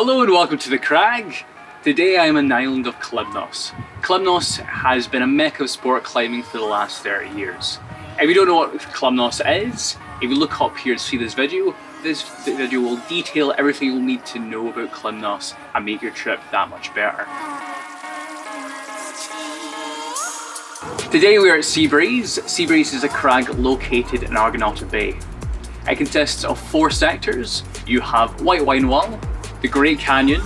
Hello and welcome to the Crag. Today I am on the island of Clymnos. Clymnos has been a mecca of sport climbing for the last 30 years. If you don't know what Clymnos is, if you look up here to see this video will detail everything you'll need to know about Clymnos and make your trip that much better. Today we are at Seabreeze. Seabreeze is a crag located in Argonaut Bay. It consists of 4 sectors. You have White Wine Wall, the Great Canyon,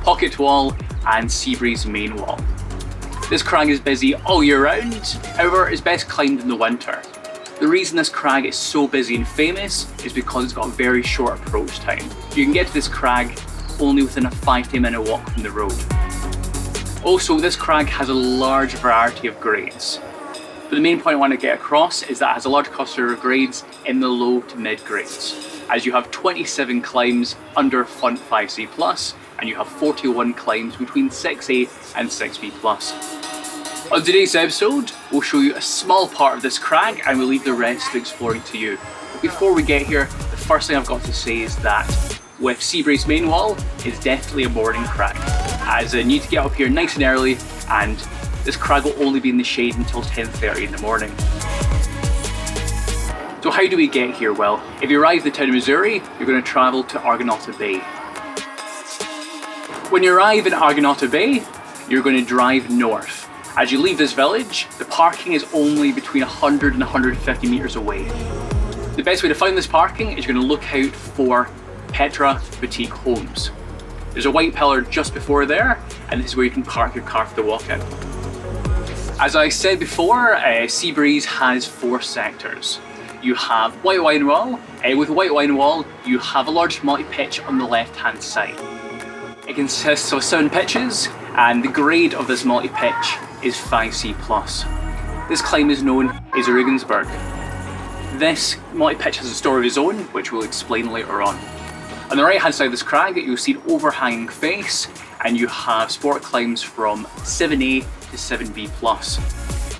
Pocket Wall and Seabreeze Main Wall. This crag is busy all year round, however it's best climbed in the winter. The reason this crag is so busy and famous is because it's got a very short approach time. You can get to this crag only within a 5 to 10 minute walk from the road. Also, this crag has a large variety of grades. But the main point I want to get across is that it has a large cluster of grades in the low to mid grades, as you have 27 climbs under Front 5C+, and you have 41 climbs between 6A and 6B+. On today's episode, we'll show you a small part of this crag and we'll leave the rest to exploring to you. But before we get here, the first thing I've got to say is that with Seabreeze Main Wall, it's definitely a morning crag, as you need to get up here nice and early, and this crag will only be in the shade until 10:30 in the morning. So how do we get here? Well, if you arrive at the town of Missouri, you're going to travel to Argonaut Bay. When you arrive in Argonaut Bay, you're going to drive north. As you leave this village, the parking is only between 100 and 150 meters away. The best way to find this parking is you're going to look out for Petra Boutique Homes. There's a white pillar just before there, and this is where you can park your car for the walk-in. As I said before, Seabreeze has 4 sectors. You have White Wine Wall. With White Wine Wall, you have a large multi-pitch on the left-hand side. It consists of 7 pitches, and the grade of this multi-pitch is 5C+. This climb is known as Regensburg. This multi-pitch has a story of its own, which we'll explain later on. On the right-hand side of this crag, you'll see an overhanging face, and you have sport climbs from 7A to 7B+.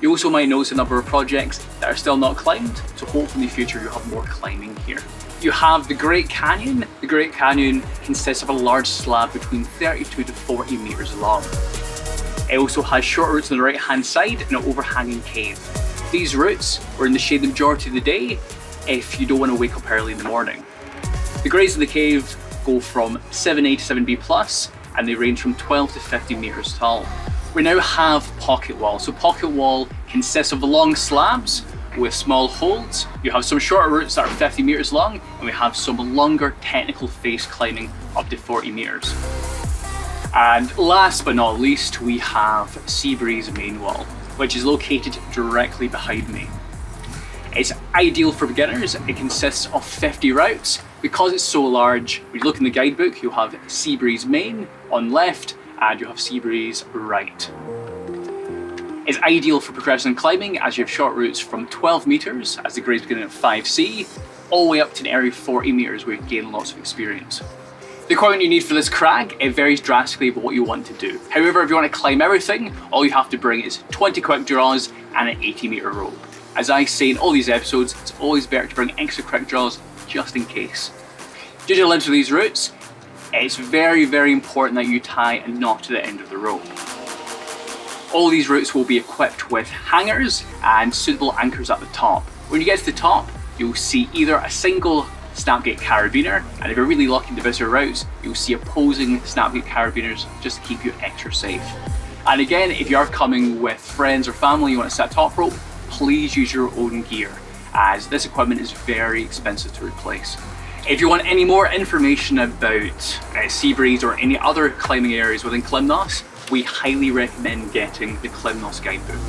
You also might notice a number of projects that are still not climbed, so hopefully in the future you'll have more climbing here. You have the Great Canyon. The Great Canyon consists of a large slab between 32 to 40 meters long. It also has short routes on the right hand side and an overhanging cave. These routes are in the shade the majority of the day if you don't want to wake up early in the morning. The grades in the cave go from 7A to 7B+, and they range from 12 to 50 meters tall. We now have Pocket Wall. So Pocket Wall consists of long slabs with small holds. You have some shorter routes that are 50 meters long, and we have some longer technical face climbing up to 40 meters. And last but not least, we have Seabreeze Main Wall, which is located directly behind me. It's ideal for beginners. It consists of 50 routes. Because it's so large, when you look in the guidebook, you have Seabreeze Main on left, and you have Seabreeze right. It's ideal for progression climbing, as you have short routes from 12 meters, as the grades begin at 5C, all the way up to an area of 40 meters where you gain lots of experience. The equipment you need for this crag, it varies drastically about what you want to do. However, if you want to climb everything, all you have to bring is 20 quick draws and an 80-meter rope. As I say in all these episodes, it's always better to bring extra quick draws just in case. Due to the length of these routes, it's very, very important that you tie a knot to the end of the rope. All these routes will be equipped with hangers and suitable anchors at the top. When you get to the top, you'll see either a single Snapgate carabiner, and if you're really lucky in the visitor routes, you'll see opposing Snapgate carabiners just to keep you extra safe. And again, if you are coming with friends or family, you want to set a top rope, please use your own gear, as this equipment is very expensive to replace. If you want any more information about Seabreeze or any other climbing areas within Clymnos, we highly recommend getting the Clymnos guidebook.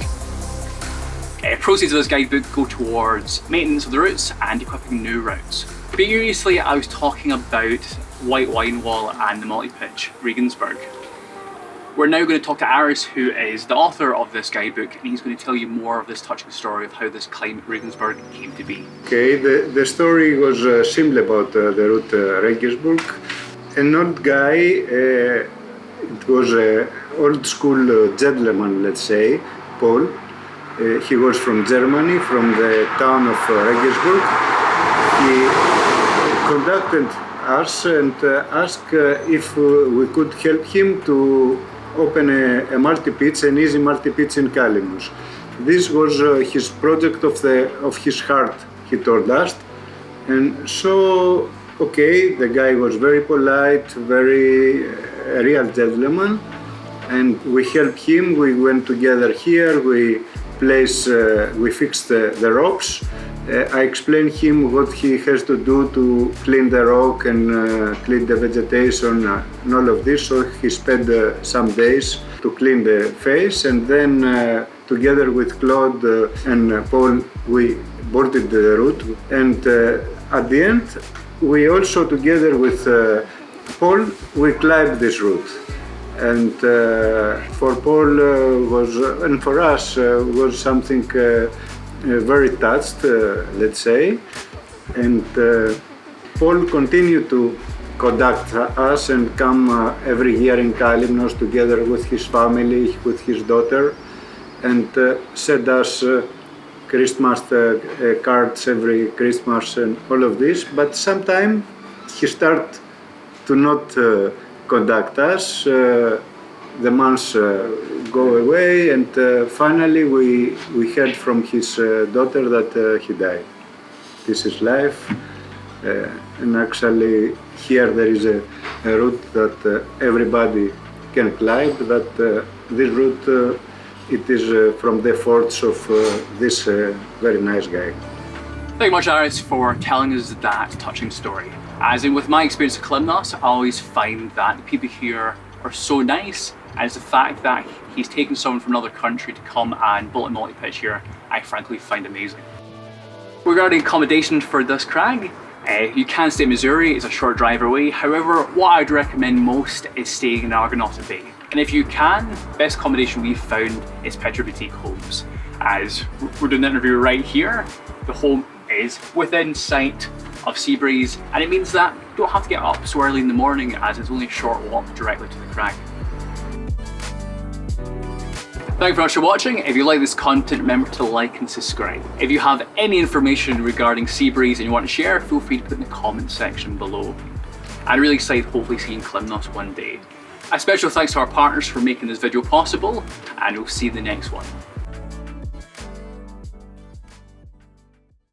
Proceeds of this guidebook go towards maintenance of the routes and equipping new routes. Previously, I was talking about White Wine Wall and the multi-pitch, Regensburg. We're now going to talk to Aris, who is the author of this guidebook, and he's going to tell you more of this touching story of how this climb at Regensburg came to be. Okay, the story was simple about the route Regensburg. An old guy, it was an old school gentleman, let's say, Paul. He was from Germany, from the town of Regensburg. He conducted us and asked if we could help him to open a multi-pitch, an easy multi-pitch in Kalymnos. This was his project of his heart, he told us. And so, okay, the guy was very polite, very a real gentleman, and we helped him. We went together here, we fixed the ropes. I explained him what he has to do to clean the rock and clean the vegetation and all of this. So he spent some days to clean the face, and then together with Claude and Paul, we boarded the route. And at the end, we also together with Paul, we climbed this route. And for Paul and for us was something very touched, let's say. And Paul continued to conduct us and come every year in Kalymnos together with his family, with his daughter, and send us Christmas cards every Christmas and all of this. But sometimes he started to not conduct us. The months go away, and finally we heard from his daughter that he died. This is life, and actually here there is a route that everybody can climb. That this route it is from the efforts of this very nice guy. Thank you much, Aris, for telling us that touching story. As in with my experience at Kalymnos, I always find that the people here are so nice, and it's the fact that he's taken someone from another country to come and build a multi-pitch here, I frankly find amazing. Regarding accommodation for this crag, you can stay in Missouri, it's a short drive away. However, what I'd recommend most is staying in Argonaut Bay. And if you can, best accommodation we've found is Petra Boutique Homes. As we're doing the interview right here, the home is within sight of Seabreeze, and it means that you don't have to get up so early in the morning, as it's only a short walk directly to the crag. Thank you very much for watching. If you like this content, remember to like and subscribe. If you have any information regarding Seabreeze and you want to share, feel free to put in the comment section below. I'm really excited hopefully seeing Kalymnos one day. A special thanks to our partners for making this video possible, and we'll see you in the next one.